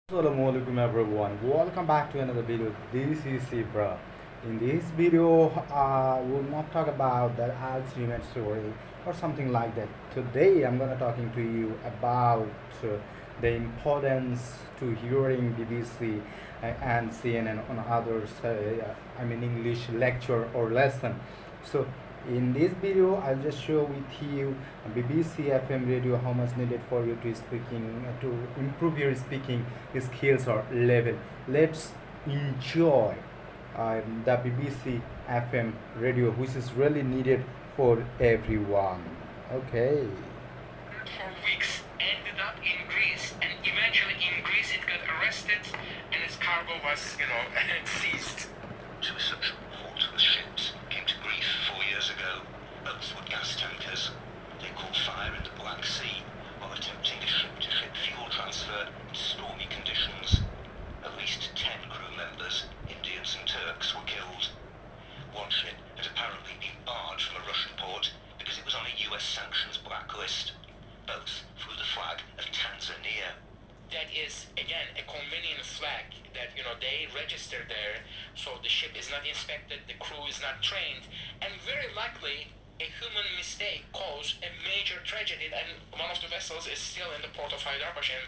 Assalamualaikum everyone. Welcome back to another video. This is Ibra. In this video, we'll not talk about the ultimate story or something like that. Today, I'm gonna talking to you about the importance to hearing BBC and CNN on others. English lecture or lesson. So in this video, I'll just show with you BBC FM radio how much needed for you to speaking to improve your speaking skills or level. Let's enjoy the BBC FM radio, which is really needed for everyone. Okay. For weeks, ended up in Greece, and eventually in Greece it got arrested, and its cargo was, seized. Two such haultless ships came to Greece 4 years ago. Both were gas tankers. They caught fire in the Black Sea while attempting a ship-to-ship fuel transfer in stormy conditions. At least 10 crew members, Indians and Turks, were killed. One ship had apparently been barred from a Russian port because it was on a US sanctions blacklist. Both flew the flag of Tanzania. That is, again, a convenient flag that, they registered there, so the ship is not inspected, the crew is not trained, and very likely a human mistake caused a major tragedy, and one of the vessels is still in the port of Haydarpaşa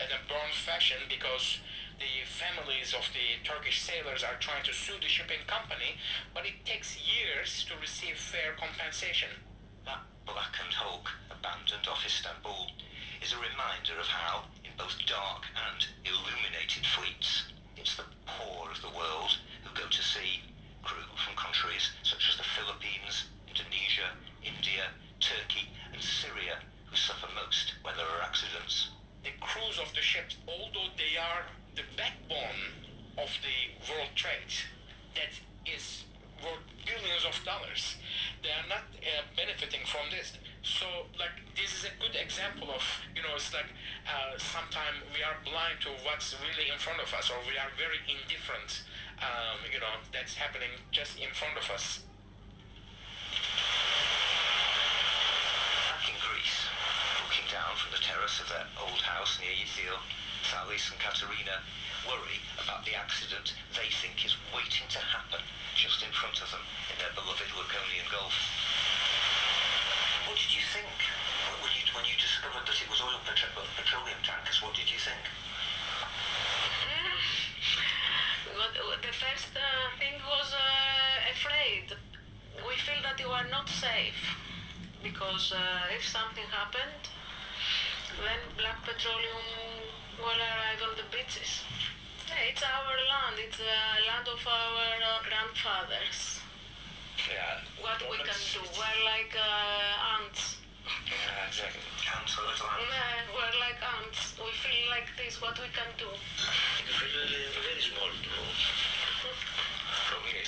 in a burned fashion because the families of the Turkish sailors are trying to sue the shipping company, but it takes years to receive fair compensation. That blackened hulk, abandoned off Istanbul, is a reminder of how, in both dark and illuminated fleets, it's the poor of the world who go to sea, crew from countries such as the Philippines, Indonesia, India, Turkey and Syria, who suffer most when there are accidents. The crews of the ships, although they are the backbone of the world trade, that is worth billions of dollars, they are not benefiting from this. So, this is a good example of, it's sometimes we are blind to what's really in front of us, or we are very indifferent, that's happening just in front of us. Back in Greece, looking down from the terrace of their old house near Ythio, Thalis and Katerina worry about the accident they think is waiting to happen just in front of them in their beloved Laconian Gulf. What did you think when you discovered that it was petroleum tankers? What did you think? The first thing was afraid. We feel that you are not safe because if something happened, then black petroleum will arrive on the beaches. It's our land. It's the land of our grandfathers. Yeah. What we can do? We're like ants. Yeah, exactly. Ants are little ants. We're like ants. We feel like this. What we can do? You feel very small. From here,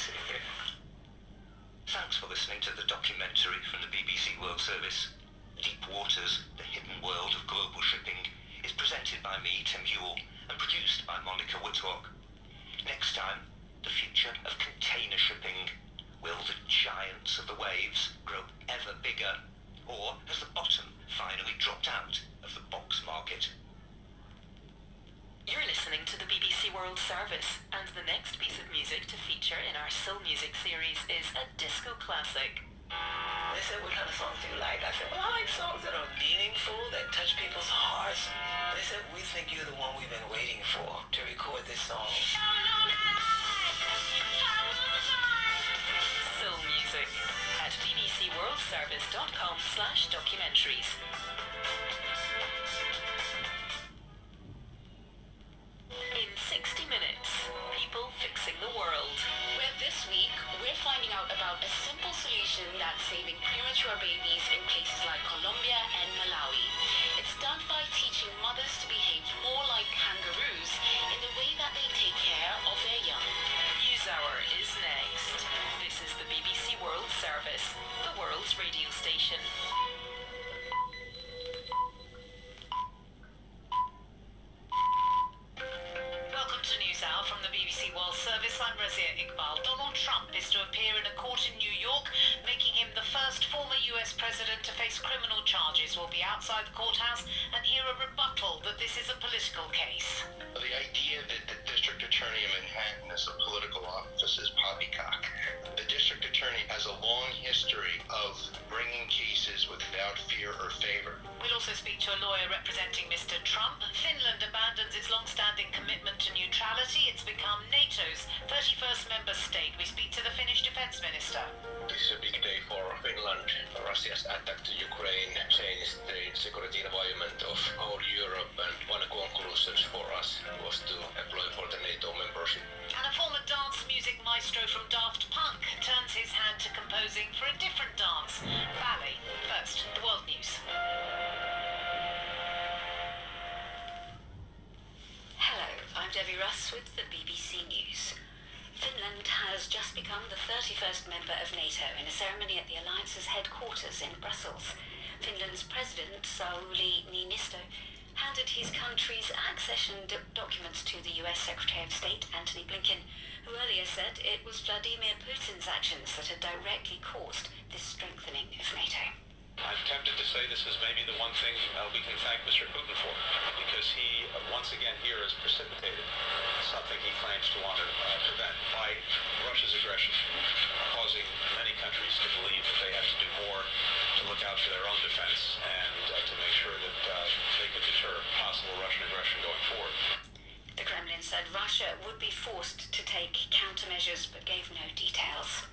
Thanks for listening to the documentary from the BBC World Service. Deep Waters, the Hidden World of Global Shipping, is presented by me, Tim Hewell, and produced by Monica Whitlock. Next time, the future of container shipping. Will the giants of the waves grow ever bigger, or has the bottom finally dropped out of the box market? You're listening to the BBC World Service, and the next piece of music to feature in our Soul Music series is a disco classic. They said, what kind of songs do you like? I said, well, I like songs that are meaningful, that touch people's hearts. They said, we think you're the one we've been waiting for to record this song. Soul Music at bbcworldservice.com/documentaries. In 60 minutes, people fixing the world. Well, this week, we're finding out about a simple solution that's saving premature babies in places like Colombia and Malawi. It's done by teaching mothers to behave more like kangaroos in the way that they take care of their young. NewsHour is next. This is the BBC World Service, the world's radio station. Welcome to NewsHour from the BBC World Service. I'm Razia Iqbal. Donald Trump is to appear in a court in New York, making him the first former US president to face criminal charges. Will be outside the courthouse and hear a rebuttal that this is a political case. The long-standing commitment to neutrality, it's become NATO's 31st member state. We speak to the Finnish Defence Minister. This is a big day for Finland. Russia's attack to Ukraine changed the security environment of our Europe, and one conclusion for us was to apply for the NATO membership. And a former dance music maestro from Daft Punk turns his hand to composing for a different dance, ballet. First, the world news. Hello, I'm Debbie Russ with the BBC News. Finland has just become the 31st member of NATO in a ceremony at the Alliance's headquarters in Brussels. Finland's President Sauli Niinisto handed his country's accession documents to the US Secretary of State Antony Blinken, who earlier said it was Vladimir Putin's actions that had directly caused this strengthening of NATO. I'm tempted to say this is maybe the one thing we can thank Mr. Putin for, because he once again here has precipitated something he claims to want to prevent by Russia's aggression, causing many countries to believe that they have to do more to look out for their own defense and to make sure that they could deter possible Russian aggression going forward. The Kremlin said Russia would be forced to take countermeasures but gave no details.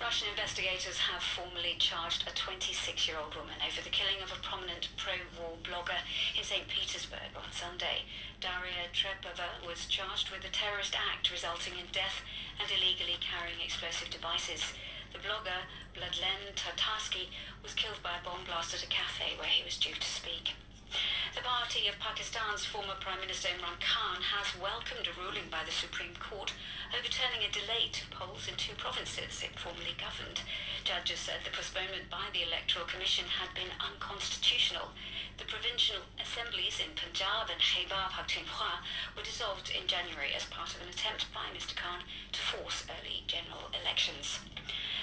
Russian investigators have formally charged a 26-year-old woman over the killing of a prominent pro-war blogger in St. Petersburg on Sunday. Daria Trepova was charged with a terrorist act resulting in death and illegally carrying explosive devices. The blogger, Vladlen Tatarsky, was killed by a bomb blast at a cafe where he was due to speak. The party of Pakistan's former Prime Minister Imran Khan has welcomed a ruling by the Supreme Court overturning a delay to polls in 2 provinces it formerly governed. Judges said the postponement by the Electoral Commission had been unconstitutional. The provincial assemblies in Punjab and Khyber Pakhtunkhwa were dissolved in January as part of an attempt by Mr. Khan to force early general elections.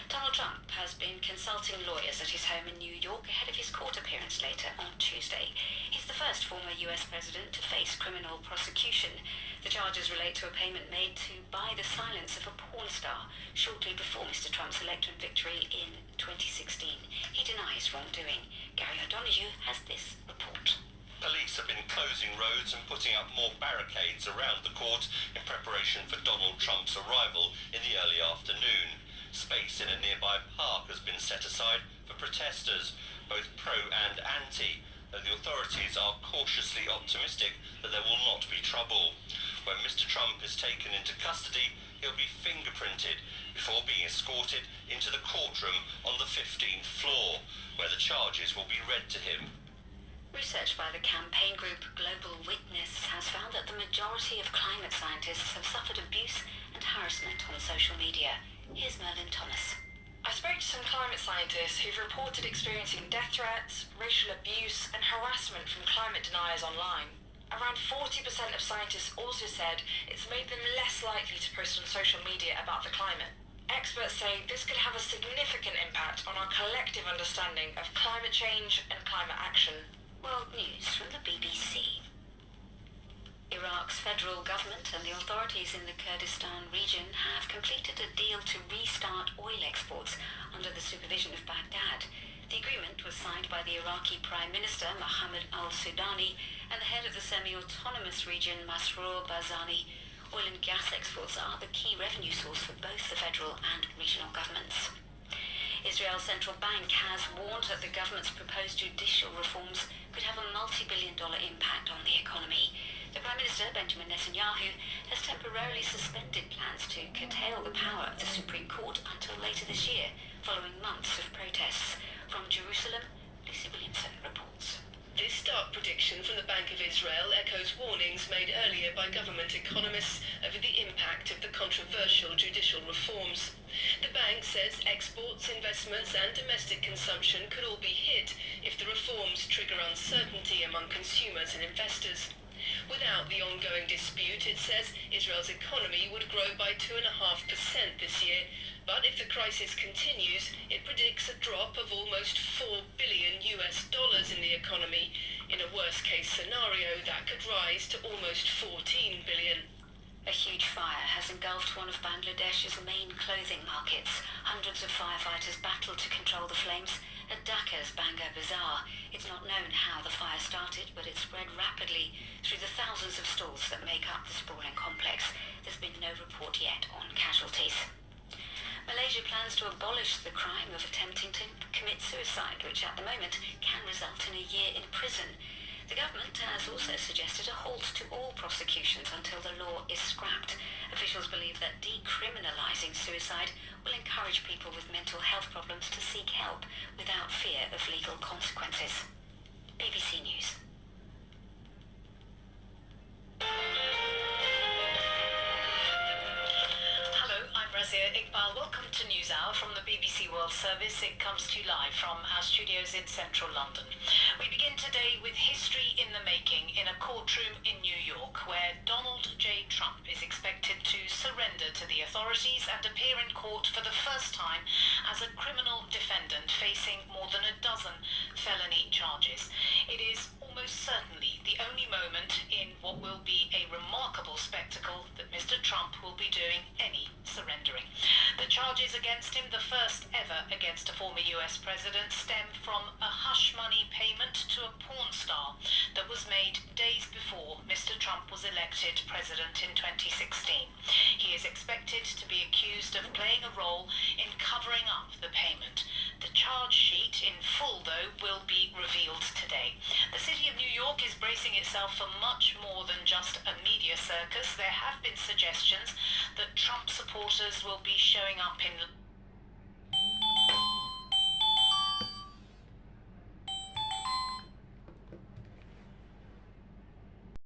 Donald Trump has been consulting lawyers at his home in New York ahead of his court appearance later on Tuesday. He's the first former US president to face criminal prosecution. The charges relate to a payment made to buy the silence of a porn star shortly before Mr. Trump's electoral victory in 2016. He denies wrongdoing. Gary O'Donoghue has this report. Police have been closing roads and putting up more barricades around the court in preparation for Donald Trump's arrival in the early afternoon. Space in a nearby park has been set aside for protesters, both pro and anti, though the authorities are cautiously optimistic that there will not be trouble. When Mr. Trump is taken into custody, he'll be fingerprinted before being escorted into the courtroom on the 15th floor, where the charges will be read to him. Research by the campaign group Global Witness has found that the majority of climate scientists have suffered abuse and harassment on social media. Here's Merlin Thomas. I spoke to some climate scientists who've reported experiencing death threats, racial abuse and harassment from climate deniers online. Around 40% of scientists also said it's made them less likely to post on social media about the climate. Experts say this could have a significant impact on our collective understanding of climate change and climate action. World News from the BBC. Iraq's federal government and the authorities in the Kurdistan region have completed a deal to restart oil exports under the supervision of Baghdad. The agreement was signed by the Iraqi Prime Minister Mohammed al-Sudani and the head of the semi-autonomous region Masroor Barzani. Oil and gas exports are the key revenue source for both the federal and regional governments. Israel's central bank has warned that the government's proposed judicial reforms could have a multi-billion-dollar impact on the economy. The Prime Minister, Benjamin Netanyahu, has temporarily suspended plans to curtail the power of the Supreme Court until later this year, following months of protests. From Jerusalem, Lucy Williamson reports. This stark prediction from the Bank of Israel echoes warnings made earlier by government economists over the impact of the controversial judicial reforms. The bank says exports, investments and domestic consumption could all be hit if the reforms trigger uncertainty among consumers and investors. Without the ongoing dispute, it says Israel's economy would grow by 2.5% this year, but if the crisis continues, it predicts a drop of almost $4 billion in the economy. In a worst-case scenario, that could rise to almost $14 billion. A huge fire has engulfed one of Bangladesh's main clothing markets. Hundreds of firefighters battled to control the flames at Dhaka's Bangor Bazaar. It's not known how the fire started, but it spread rapidly through the thousands of stalls that make up the sprawling complex. There's been no report yet on casualties. Malaysia plans to abolish the crime of attempting to commit suicide, which at the moment can result in a year in prison. The government has also suggested a halt to all prosecutions until the law is scrapped. Officials believe that decriminalising suicide will encourage people with mental health problems to seek help without fear of legal consequences. BBC News. Razia Iqbal, welcome to NewsHour from the BBC World Service. It comes to you live from our studios in central London. We begin today with history in the making in a courtroom in New York, where Donald J. Trump is expected to surrender to the authorities and appear in court for the first time as a criminal defendant facing more than a dozen felony charges. It is almost certainly the only moment in what will be a remarkable spectacle that Mr. Trump will be doing any surrendering. The charges against him, the first ever against a former US president, stem from a hush money payment to a porn star that was made days before Mr. Trump was elected president in 2016. He is expected to be accused of playing a role in covering up the payment. The charge sheet in full, though, will be revealed today. The city of New York is bracing itself for much more than just a media circus. There have been suggestions that Trump supporters will be showing up in